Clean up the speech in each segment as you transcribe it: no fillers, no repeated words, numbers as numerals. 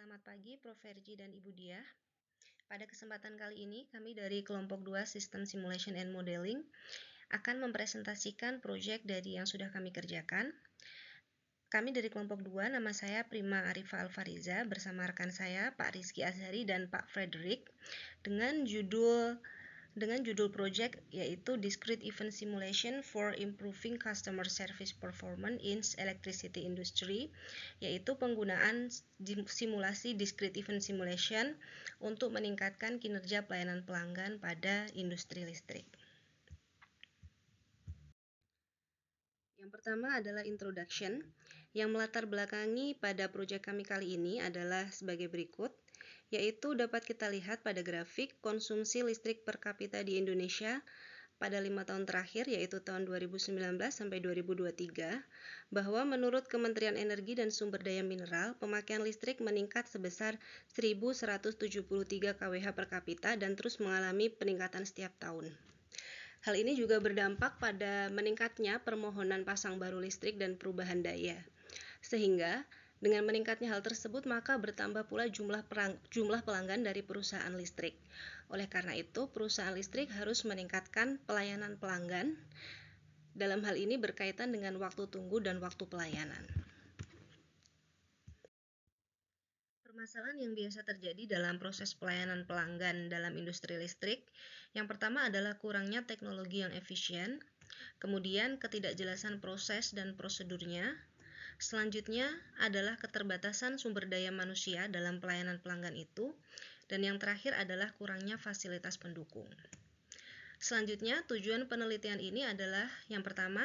Selamat pagi, Prof. Ferji dan Ibu Diah. Pada kesempatan kali ini, kami dari kelompok 2 System Simulation and Modeling akan mempresentasikan proyek dari yang sudah kami kerjakan. Kami dari kelompok 2, nama saya Prima Arifa Alfariza bersama rekan saya Pak Rizky Azhari dan Pak Frederick dengan judul proyek yaitu Discrete Event Simulation for Improving Customer Service Performance in Electricity Industry, yaitu penggunaan simulasi Discrete Event Simulation untuk meningkatkan kinerja pelayanan pelanggan pada industri listrik. Yang pertama adalah introduction, yang melatar belakangi pada proyek kami kali ini adalah sebagai berikut, yaitu dapat kita lihat pada grafik konsumsi listrik per kapita di Indonesia pada 5 tahun terakhir, yaitu tahun 2019 sampai 2023, bahwa menurut Kementerian Energi dan Sumber Daya Mineral, pemakaian listrik meningkat sebesar 1.173 kWh per kapita dan terus mengalami peningkatan setiap tahun. Hal ini juga berdampak pada meningkatnya permohonan pasang baru listrik dan perubahan daya. Sehingga dengan meningkatnya hal tersebut maka bertambah pula jumlah pelanggan dari perusahaan listrik. Oleh karena itu, perusahaan listrik harus meningkatkan pelayanan pelanggan. Dalam hal ini berkaitan dengan waktu tunggu dan waktu pelayanan. Permasalahan yang biasa terjadi dalam proses pelayanan pelanggan dalam industri listrik, yang pertama adalah kurangnya teknologi yang efisien, kemudian ketidakjelasan proses dan prosedurnya, selanjutnya adalah keterbatasan sumber daya manusia dalam pelayanan pelanggan itu, dan yang terakhir adalah kurangnya fasilitas pendukung. Selanjutnya, tujuan penelitian ini adalah yang pertama,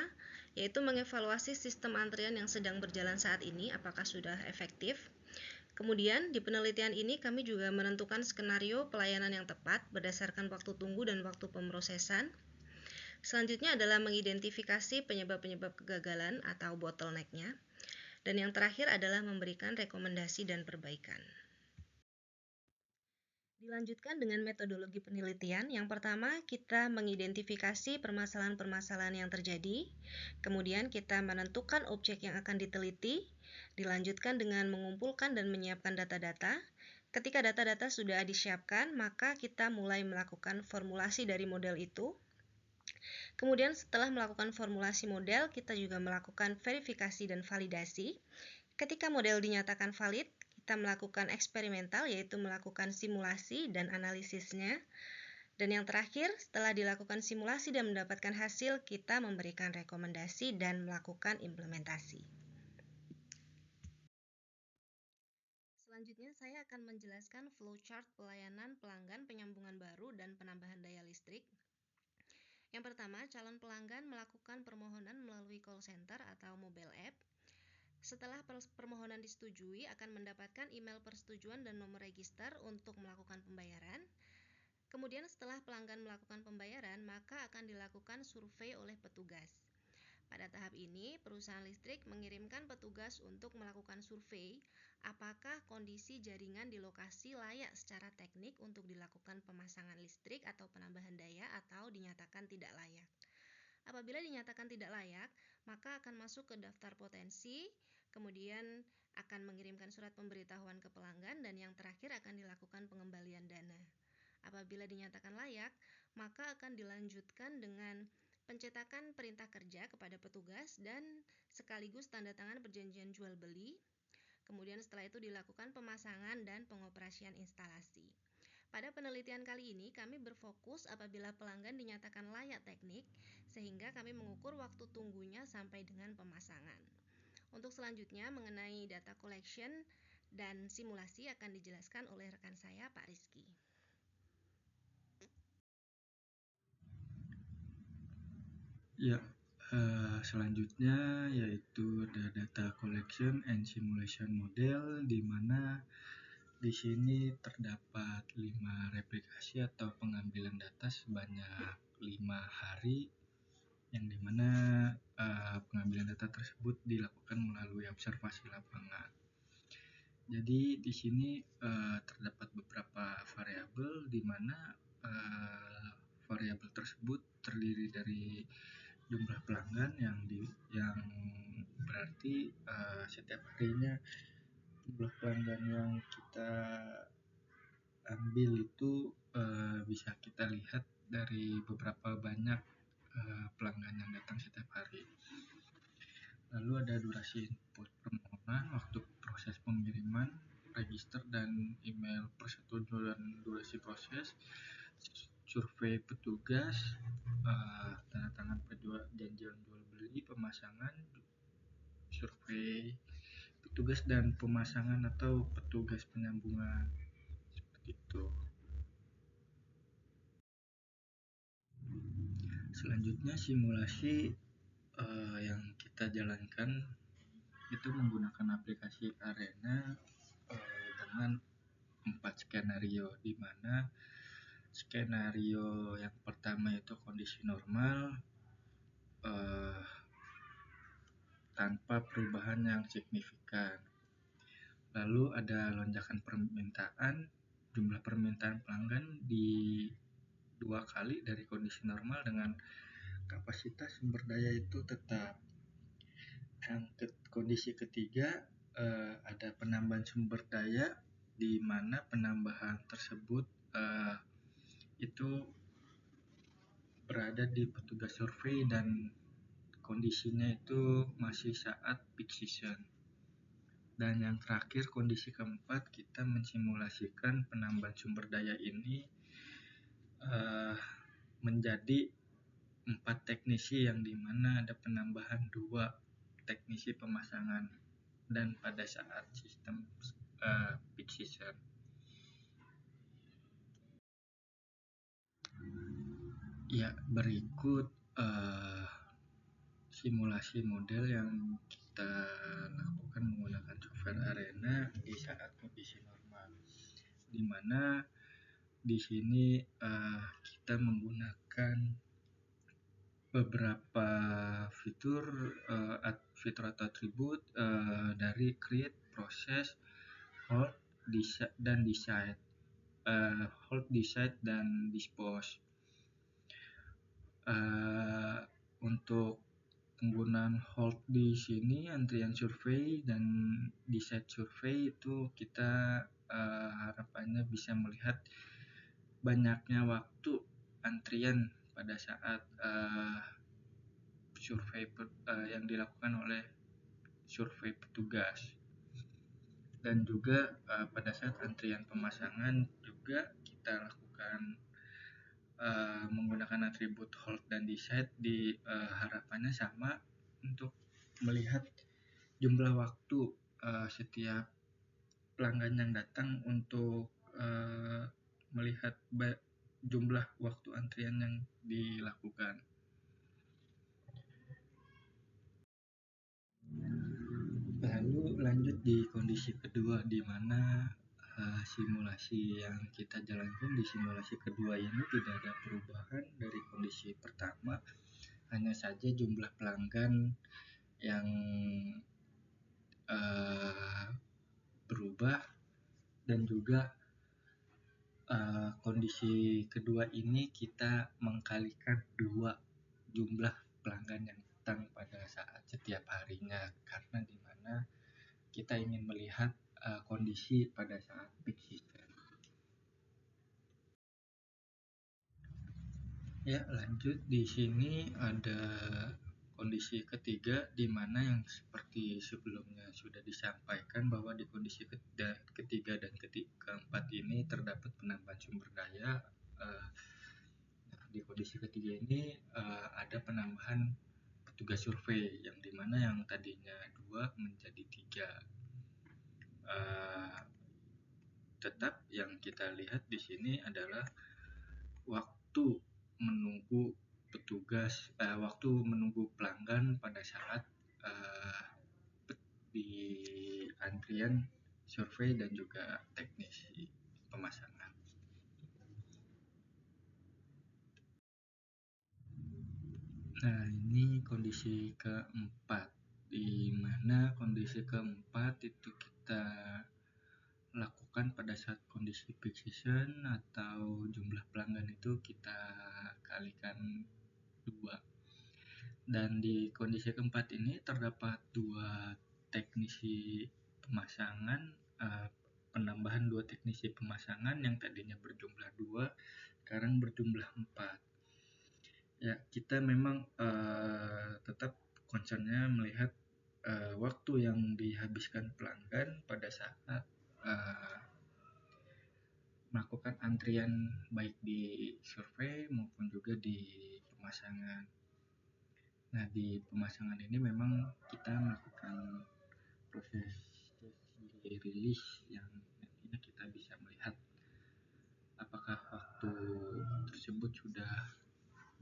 yaitu mengevaluasi sistem antrian yang sedang berjalan saat ini, apakah sudah efektif. Kemudian, di penelitian ini kami juga menentukan skenario pelayanan yang tepat berdasarkan waktu tunggu dan waktu pemrosesan. Selanjutnya adalah mengidentifikasi penyebab-penyebab kegagalan atau bottleneck-nya. Dan yang terakhir adalah memberikan rekomendasi dan perbaikan. Dilanjutkan dengan metodologi penelitian. Yang pertama, kita mengidentifikasi permasalahan-permasalahan yang terjadi. Kemudian kita menentukan objek yang akan diteliti. Dilanjutkan dengan mengumpulkan dan menyiapkan data-data. Ketika data-data sudah disiapkan, maka kita mulai melakukan formulasi dari model itu. Kemudian setelah melakukan formulasi model, kita juga melakukan verifikasi dan validasi. Ketika model dinyatakan valid, kita melakukan eksperimental, yaitu melakukan simulasi dan analisisnya. Dan yang terakhir, setelah dilakukan simulasi dan mendapatkan hasil, kita memberikan rekomendasi dan melakukan implementasi. Selanjutnya, saya akan menjelaskan flowchart pelayanan pelanggan penyambungan baru dan penambahan daya listrik. Yang pertama, calon pelanggan melakukan permohonan melalui call center atau mobile app. Setelah permohonan disetujui, akan mendapatkan email persetujuan dan nomor register untuk melakukan pembayaran. Kemudian setelah pelanggan melakukan pembayaran, maka akan dilakukan survei oleh petugas. Pada tahap ini, perusahaan listrik mengirimkan petugas untuk melakukan survei apakah kondisi jaringan di lokasi layak secara teknik untuk dilakukan pemasangan listrik atau penambahan daya atau dinyatakan tidak layak. Apabila dinyatakan tidak layak, maka akan masuk ke daftar potensi, kemudian akan mengirimkan surat pemberitahuan ke pelanggan, dan yang terakhir akan dilakukan pengembalian dana. Apabila dinyatakan layak, maka akan dilanjutkan dengan pencetakan perintah kerja kepada petugas dan sekaligus tanda tangan perjanjian jual beli. Kemudian setelah itu dilakukan pemasangan dan pengoperasian instalasi. Pada penelitian kali ini, kami berfokus apabila pelanggan dinyatakan layak teknik, sehingga kami mengukur waktu tunggunya sampai dengan pemasangan. Untuk selanjutnya, mengenai data collection dan simulasi akan dijelaskan oleh rekan saya, Pak Rizky. Ya, selanjutnya yaitu ada data collection and simulation model, di mana di sini terdapat 5 replikasi atau pengambilan data sebanyak 5 hari, yang dimana pengambilan data tersebut dilakukan melalui observasi lapangan. Jadi di sini terdapat beberapa variabel, di mana variabel tersebut terdiri dari jumlah pelanggan yang berarti setiap harinya jumlah pelanggan yang kita ambil itu bisa kita lihat dari beberapa banyak pelanggan yang datang setiap hari. Lalu ada durasi input permohonan, waktu proses pengiriman, register dan email persetujuan durasi proses, survei petugas, tanda tangan perjanjian jual beli, pemasangan, survei petugas dan pemasangan atau petugas penyambungan seperti itu. Selanjutnya simulasi yang kita jalankan itu menggunakan aplikasi Arena dengan 4 skenario, di mana skenario yang pertama itu kondisi normal tanpa perubahan yang signifikan. Lalu ada lonjakan permintaan, jumlah permintaan pelanggan di 2 kali dari kondisi normal dengan kapasitas sumber daya itu tetap. Yang kondisi ketiga ada penambahan sumber daya, di mana penambahan tersebut itu berada di petugas survei dan kondisinya itu masih saat peak season. Dan yang terakhir, kondisi keempat, kita mensimulasikan penambahan sumber daya ini menjadi 4 teknisi, yang dimana ada penambahan 2 teknisi pemasangan dan pada saat sistem peak season. Ya, berikut simulasi model yang kita lakukan menggunakan software Arena di saat kondisi normal, di mana di sini kita menggunakan beberapa fitur atau atribut dari create, process, hold, dan decide. Hold, decide, dan dispose. Untuk penggunaan hold di sini, antrian survei dan decide survei itu kita harapannya bisa melihat banyaknya waktu antrian pada saat survei yang dilakukan oleh survei petugas. Dan juga pada saat antrian pemasangan juga kita lakukan menggunakan atribut hold dan decide, di harapannya sama untuk melihat jumlah waktu setiap pelanggan yang datang untuk melihat jumlah waktu antrian yang dilakukan. Lalu lanjut di kondisi kedua, di mana simulasi yang kita jalankan di simulasi kedua ini tidak ada perubahan dari kondisi pertama, hanya saja jumlah pelanggan yang berubah, dan juga kondisi kedua ini kita mengkalikan 2 jumlah pelanggan yang datang pada saat setiap harinya, karena di mana kita ingin melihat kondisi pada saat peak season. Ya, lanjut di sini ada kondisi ketiga, di mana yang seperti sebelumnya sudah disampaikan bahwa di kondisi ketiga dan keempat ini terdapat penambahan sumber daya. Di kondisi ketiga ini ada penambahan petugas survei, yang dimana yang tadinya 2 menjadi 3. Tetap yang kita lihat di sini adalah waktu menunggu petugas, waktu menunggu pelanggan pada saat di antrian survei dan juga teknisi pemasangan. Nah, ini kondisi keempat, di mana kondisi keempat itu kita lakukan pada saat kondisi peak season, atau jumlah pelanggan itu kita kalikan 2. Dan di kondisi keempat ini terdapat 2 teknisi pemasangan, penambahan 2 teknisi pemasangan yang tadinya berjumlah 2, sekarang berjumlah 4. Ya, kita memang tetap concernnya melihat waktu yang dihabiskan pelanggan pada saat melakukan antrian baik di survei maupun juga di pemasangan. Nah, di pemasangan ini memang kita melakukan proses sesi rilis yang nantinya kita bisa melihat apakah waktu tersebut sudah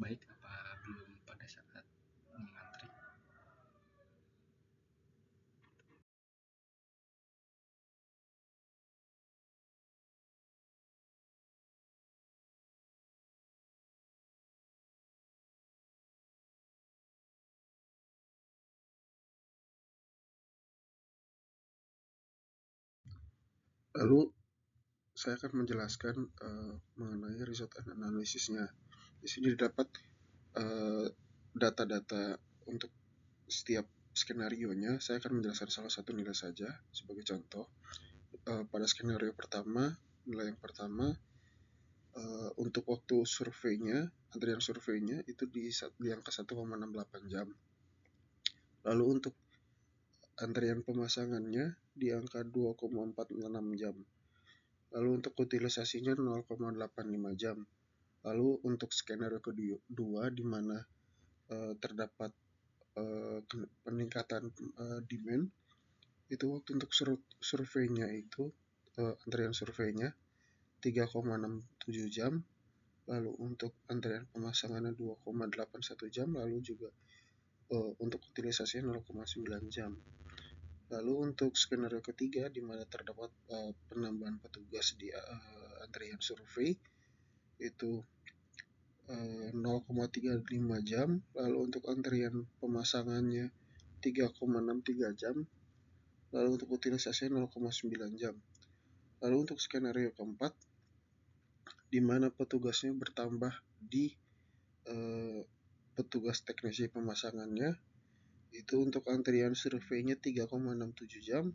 baik apa belum pada saat mengantri. Lalu saya akan menjelaskan mengenai result and analysisnya. Di sini didapat data-data untuk setiap skenario-nya. Saya akan menjelaskan salah satu nilai saja sebagai contoh. Pada skenario pertama, nilai yang pertama untuk waktu surveinya, antrian surveinya itu di angka 1,68 jam. Lalu untuk antrian pemasangannya di angka 2,46 jam. Lalu untuk utilisasinya 0,85 jam. Lalu untuk skenario kedua di mana terdapat peningkatan demand, itu waktu untuk surveinya itu antrian surveinya 3,67 jam. Lalu untuk antrian pemasangannya 2,81 jam. Lalu juga untuk utilisasinya 0,9 jam. Lalu untuk skenario ketiga di mana terdapat penambahan petugas di antrian survei itu 0,35 jam. Lalu untuk antrian pemasangannya 3,63 jam. Lalu untuk utilisasinya 0,9 jam. Lalu untuk skenario keempat di mana petugasnya bertambah di petugas teknisi pemasangannya, itu untuk antrian surveinya 3,67 jam.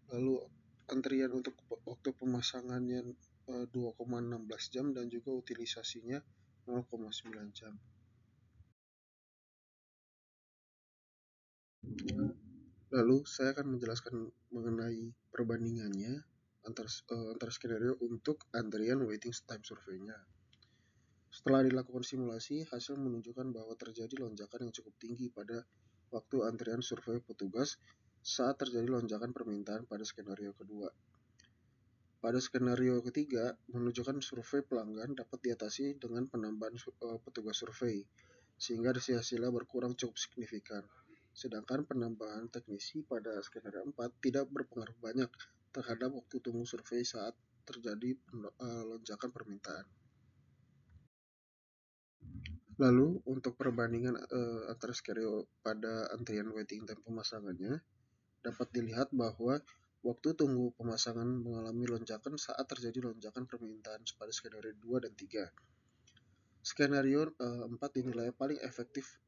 Lalu antrian untuk waktu pemasangannya 2,16 jam dan juga utilisasinya 0,9 jam. Lalu saya akan menjelaskan mengenai perbandingannya antar skenario untuk antrian waiting time surveinya. Setelah dilakukan simulasi, hasil menunjukkan bahwa terjadi lonjakan yang cukup tinggi pada waktu antrian survei petugas saat terjadi lonjakan permintaan pada skenario kedua. Pada skenario ketiga, menunjukkan survei pelanggan dapat diatasi dengan penambahan petugas survei, sehingga hasilnya berkurang cukup signifikan. Sedangkan penambahan teknisi pada skenario 4 tidak berpengaruh banyak terhadap waktu tunggu survei saat terjadi lonjakan permintaan. Lalu untuk perbandingan antara skenario pada antrian waiting time pemasangannya, dapat dilihat bahwa waktu tunggu pemasangan mengalami lonjakan saat terjadi lonjakan permintaan pada skenario 2 dan 3. Skenario 4 dinilai paling efektif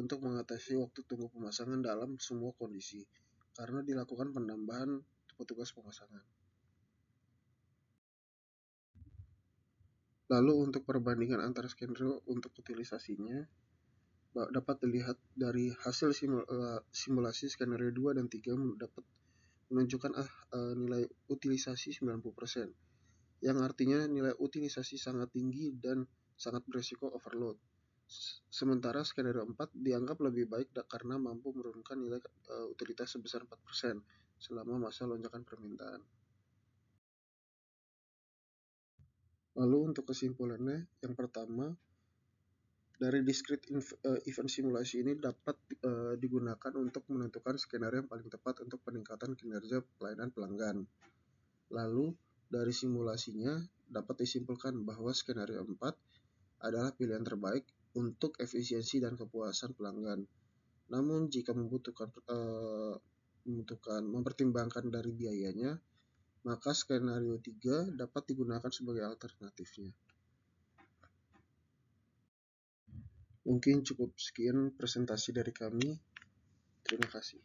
untuk mengatasi waktu tunggu pemasangan dalam semua kondisi, karena dilakukan penambahan petugas pemasangan. Lalu untuk perbandingan antara skenario untuk utilisasinya, dapat dilihat dari hasil simulasi skenario 2 dan 3 dapat menunjukkan nilai utilisasi 90%, yang artinya nilai utilisasi sangat tinggi dan sangat berisiko overload. Sementara skenario 4 dianggap lebih baik karena mampu menurunkan nilai utilitas sebesar 4% selama masa lonjakan permintaan. Lalu untuk kesimpulannya, yang pertama, dari discrete event simulasi ini dapat digunakan untuk menentukan skenario yang paling tepat untuk peningkatan kinerja pelayanan pelanggan. Lalu dari simulasinya dapat disimpulkan bahwa skenario 4 adalah pilihan terbaik untuk efisiensi dan kepuasan pelanggan. Namun jika mempertimbangkan dari biayanya, maka skenario 3 dapat digunakan sebagai alternatifnya. Mungkin cukup sekian presentasi dari kami. Terima kasih.